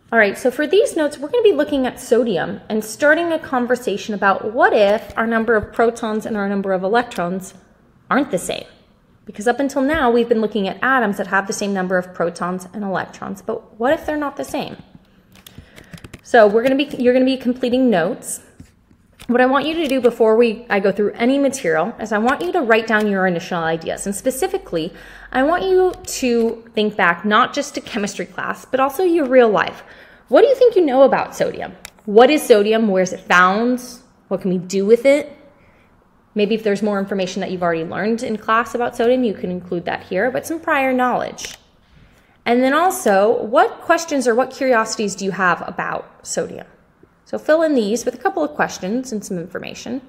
All right, so for these notes, we're going to be looking at sodium and starting a conversation about what if our number of protons and our number of electrons aren't the same? Because up until now, we've been looking at atoms that have the same number of protons and electrons, but what if they're not the same? So you're going to be completing notes. What I want you to do before I go through any material is I want you to write down your initial ideas. And specifically, I want you to think back not just to chemistry class, but also your real life. What do you think you know about sodium? What is sodium? Where is it found? What can we do with it? Maybe if there's more information that you've already learned in class about sodium, you can include that here, but some prior knowledge. And then also, what questions or what curiosities do you have about sodium? So fill in these with a couple of questions and some information.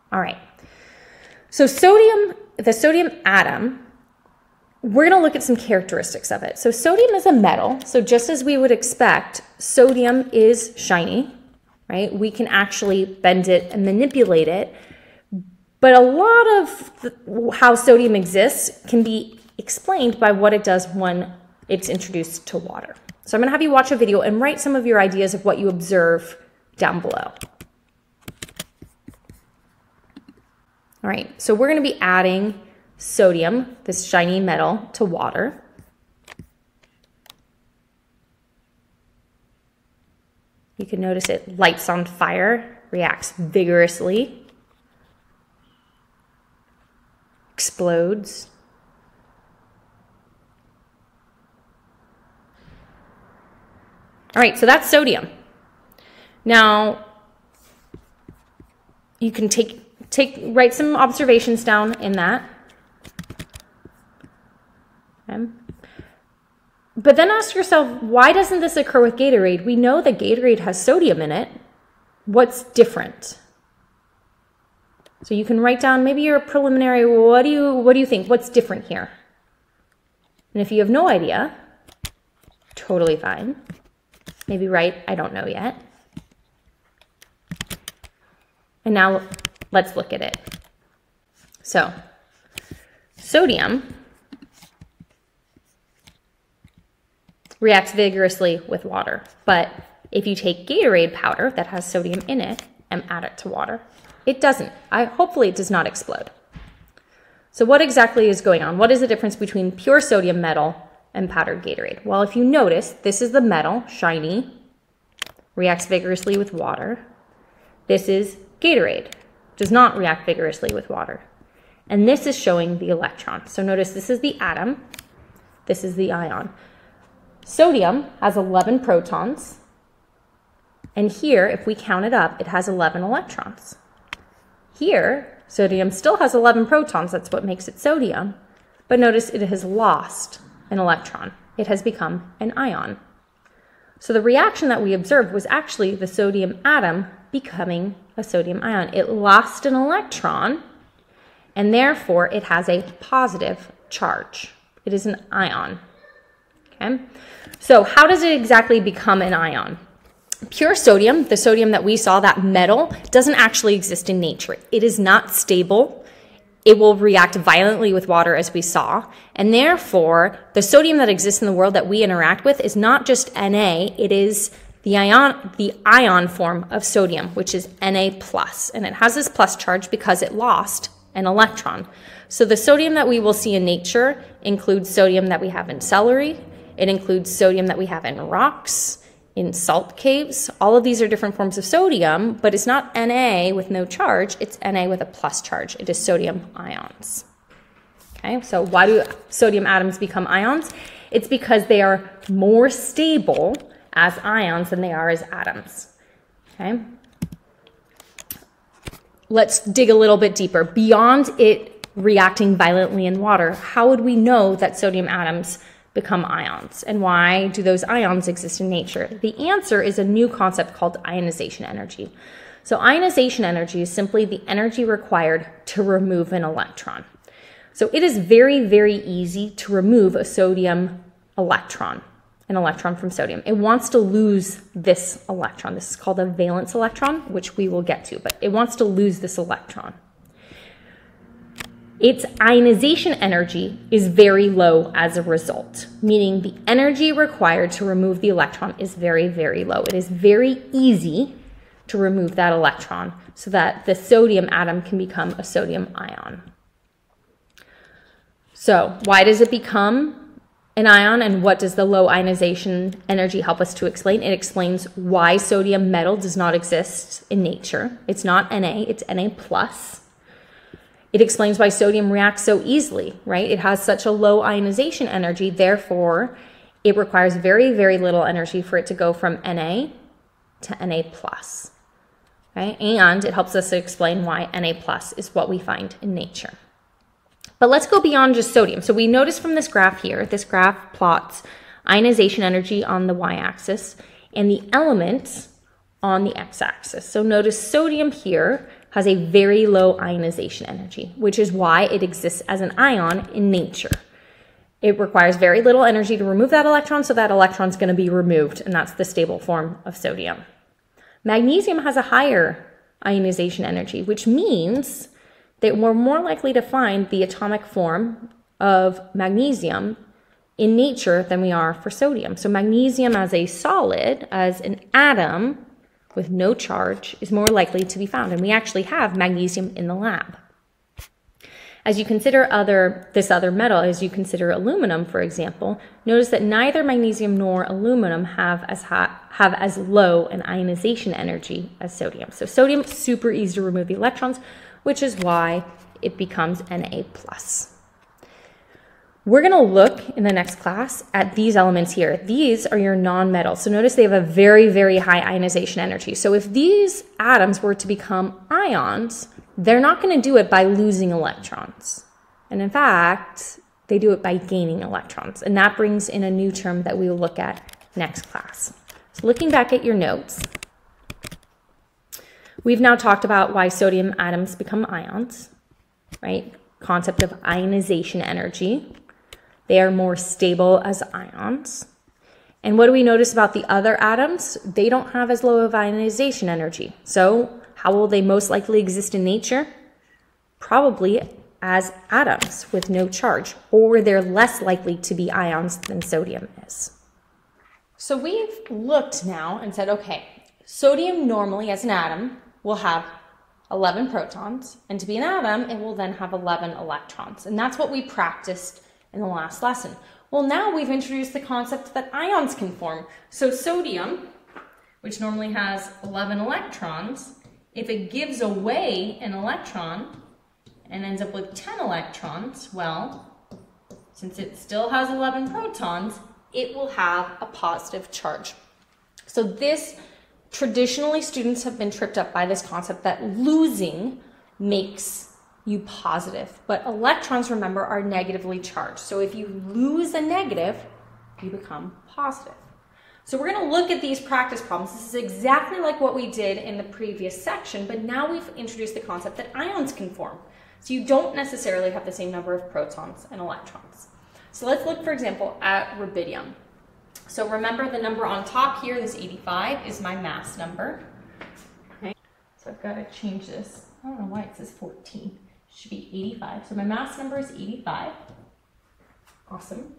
All right. So sodium, the sodium atom, we're going to look at some characteristics of it. So sodium is a metal. So just as we would expect, sodium is shiny, right? We can actually bend it and manipulate it. But a lot of how sodium exists can be explained by what it does when it's introduced to water. So I'm going to have you watch a video and write some of your ideas of what you observe down below. All right, so we're going to be adding sodium, this shiny metal, to water. You can notice it lights on fire, reacts vigorously, explodes. All right, so that's sodium. Now, you can write some observations down in that. Okay. But then ask yourself, why doesn't this occur with Gatorade? We know that Gatorade has sodium in it. What's different? So you can write down maybe your preliminary, what do you think? What's different here? And if you have no idea, totally fine. Maybe write, I don't know yet. And now let's look at it. So, sodium reacts vigorously with water. But if you take Gatorade powder that has sodium in it and add it to water, it doesn't. Hopefully it does not explode. So what exactly is going on? What is the difference between pure sodium metal and powdered Gatorade? Well, if you notice, this is the metal, shiny, reacts vigorously with water. This is Gatorade, does not react vigorously with water. And this is showing the electron. So notice this is the atom, this is the ion. Sodium has 11 protons, and here, if we count it up, it has 11 electrons. Here, sodium still has 11 protons, that's what makes it sodium, but notice it has lost an electron. It has become an ion. So the reaction that we observed was actually the sodium atom becoming a sodium ion. It lost an electron, and therefore it has a positive charge. It is an ion. Okay? So how does it exactly become an ion? Pure sodium, the sodium that we saw, that metal, doesn't actually exist in nature. It is not stable. It will react violently with water, as we saw, and therefore the sodium that exists in the world that we interact with is not just Na, it is the ion form of sodium, which is Na+, and it has this plus charge because it lost an electron. So the sodium that we will see in nature includes sodium that we have in celery, it includes sodium that we have in rocks, in salt caves. All of these are different forms of sodium, but it's not Na with no charge, it's Na with a plus charge. It is sodium ions. Okay, so why do sodium atoms become ions? It's because they are more stable as ions than they are as atoms. Okay? Let's dig a little bit deeper. Beyond it reacting violently in water, how would we know that sodium atoms become ions? And why do those ions exist in nature? The answer is a new concept called ionization energy. So ionization energy is simply the energy required to remove an electron. So it is very, very easy to remove a sodium electron, an electron from sodium. It wants to lose this electron. This is called a valence electron, which we will get to, but it wants to lose this electron. its ionization energy is very low as a result, meaning the energy required to remove the electron is very, very low. It is very easy to remove that electron so that the sodium atom can become a sodium ion. So why does it become an ion, and what does the low ionization energy help us to explain? It explains why sodium metal does not exist in nature. It's not Na, it's Na+. It explains why sodium reacts so easily, right? It has such a low ionization energy, therefore it requires very, very little energy for it to go from Na to Na+. Right? And it helps us to explain why Na+ is what we find in nature. But let's go beyond just sodium. So we notice from this graph here, this graph plots ionization energy on the y-axis and the elements on the x-axis. So notice sodium here has a very low ionization energy, which is why it exists as an ion in nature. It requires very little energy to remove that electron, so that electron's going to be removed, and that's the stable form of sodium. Magnesium has a higher ionization energy, which means that we're more likely to find the atomic form of magnesium in nature than we are for sodium. So magnesium as a solid, as an atom with no charge, is more likely to be found. And we actually have magnesium in the lab. As you consider this other metal, as you consider aluminum, for example, notice that neither magnesium nor aluminum have as low an ionization energy as sodium. So sodium is super easy to remove the electrons, which is why it becomes Na+. We're going to look in the next class at these elements here. These are your nonmetals. So notice they have a very, very high ionization energy. So if these atoms were to become ions, they're not going to do it by losing electrons. And in fact, they do it by gaining electrons. And that brings in a new term that we will look at next class. So looking back at your notes, we've now talked about why sodium atoms become ions, right? Concept of ionization energy. They are more stable as ions. And what do we notice about the other atoms? They don't have as low of ionization energy. So how will they most likely exist in nature? Probably as atoms with no charge, or they're less likely to be ions than sodium is. So we've looked now and said, okay, sodium normally as an atom will have 11 protons, and to be an atom, it will then have 11 electrons. And that's what we practiced in the last lesson. Well, now we've introduced the concept that ions can form. So sodium, which normally has 11 electrons, if it gives away an electron and ends up with 10 electrons, well, since it still has 11 protons, it will have a positive charge. So this, traditionally, students have been tripped up by this concept that losing makes you positive. But electrons, remember, are negatively charged. So if you lose a negative, you become positive. So we're going to look at these practice problems. This is exactly like what we did in the previous section, but now we've introduced the concept that ions can form. So you don't necessarily have the same number of protons and electrons. So let's look, for example, at rubidium. So remember, the number on top here, this 85, is my mass number. Okay. So I've got to change this. I don't know why it says 14. It should be 85. So my mass number is 85. Awesome.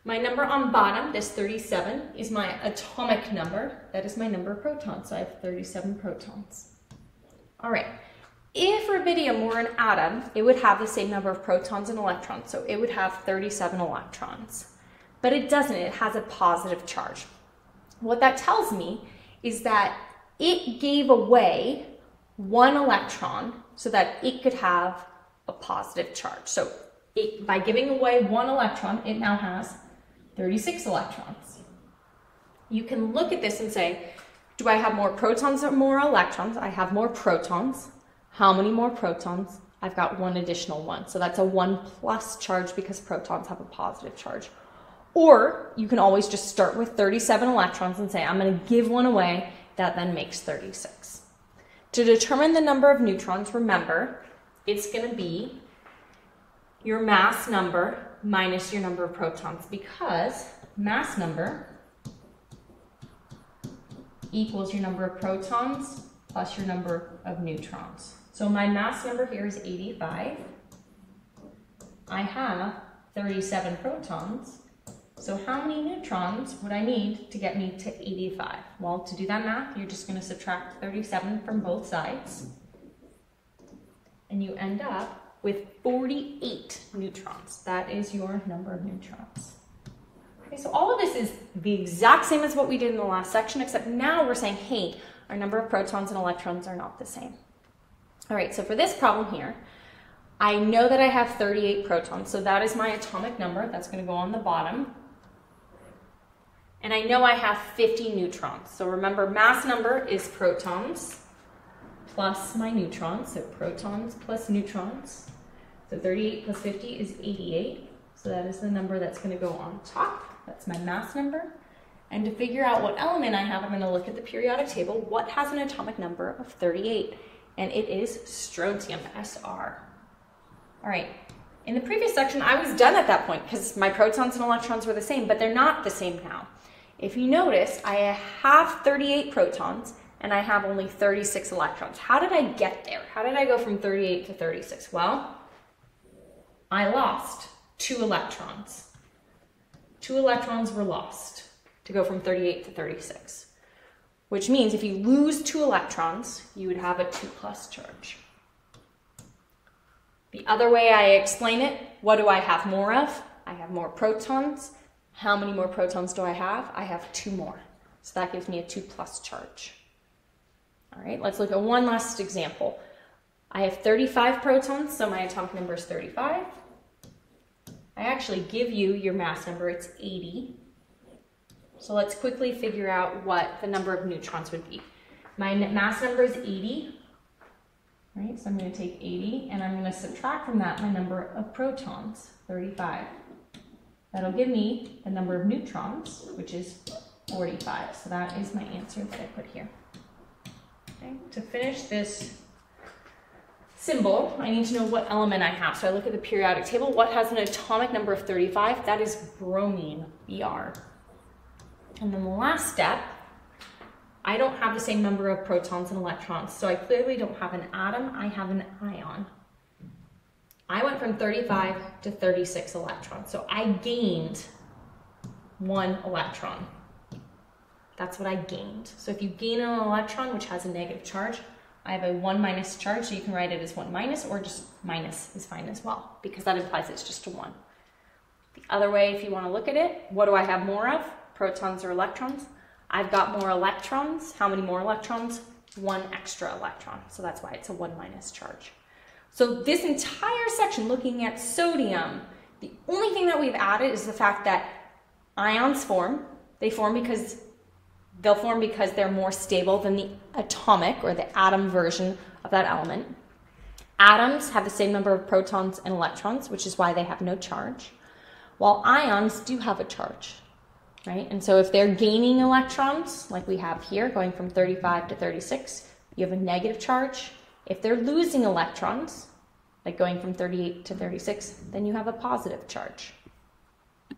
My number on bottom, this 37, is my atomic number. That is my number of protons. So I have 37 protons. All right. If rubidium were an atom, it would have the same number of protons and electrons. So it would have 37 electrons. But it doesn't. It has a positive charge. What that tells me is that it gave away one electron so that it could have a positive charge. So by giving away one electron, it now has 36 electrons. You can look at this and say, do I have more protons or more electrons? I have more protons. How many more protons? I've got one additional one. So that's a 1+ charge because protons have a positive charge. Or you can always just start with 37 electrons and say, I'm going to give one away. That then makes 36. To determine the number of neutrons, remember, it's going to be your mass number minus your number of protons, because mass number equals your number of protons plus your number of neutrons. So my mass number here is 85. I have 37 protons. So how many neutrons would I need to get me to 85? Well, to do that math, you're just going to subtract 37 from both sides. And you end up with 48 neutrons. That is your number of neutrons. Okay, so all of this is the exact same as what we did in the last section, except now we're saying, hey, our number of protons and electrons are not the same. All right, so for this problem here, I know that I have 38 protons, so that is my atomic number. That's going to go on the bottom. And I know I have 50 neutrons. So remember, mass number is protons plus my neutrons, so protons plus neutrons. So 38 plus 50 is 88. So that is the number that's going to go on top. That's my mass number. And to figure out what element I have, I'm going to look at the periodic table. What has an atomic number of 38? And it is strontium, Sr. All right, in the previous section, I was done at that point because my protons and electrons were the same, but they're not the same now. If you notice, I have 38 protons and I have only 36 electrons. How did I get there? How did I go from 38 to 36? Well, I lost 2 electrons. 2 electrons were lost to go from 38 to 36, which means if you lose 2 electrons, you would have a 2+ charge. The other way I explain it, what do I have more of? I have more protons. How many more protons do I have? I have 2 more. So that gives me a 2+ charge. All right, let's look at one last example. I have 35 protons, so my atomic number is 35. I actually give you your mass number, it's 80. So let's quickly figure out what the number of neutrons would be. My mass number is 80. Right, so I'm going to take 80 and I'm going to subtract from that my number of protons, 35. That'll give me the number of neutrons, which is 45. So that is my answer that I put here. Okay, to finish this symbol, I need to know what element I have. So I look at the periodic table. What has an atomic number of 35? That is bromine, Br. And then the last step, I don't have the same number of protons and electrons, so I clearly don't have an atom, I have an ion. I went from 35 to 36 electrons, so I gained 1 electron. That's what I gained. So if you gain an electron, which has a negative charge, I have a 1- charge, so you can write it as 1- or just minus is fine as well, because that implies it's just a 1. The other way, if you want to look at it, what do I have more of? Protons or electrons? I've got more electrons. How many more electrons? 1 extra electron. So that's why it's a 1- charge. So this entire section looking at sodium, the only thing that we've added is the fact that ions form. They'll form because they're more stable than the atomic or the atom version of that element. Atoms have the same number of protons and electrons, which is why they have no charge, while ions do have a charge. Right? And so if they're gaining electrons, like we have here, going from 35 to 36, you have a negative charge. If they're losing electrons, like going from 38 to 36, then you have a positive charge.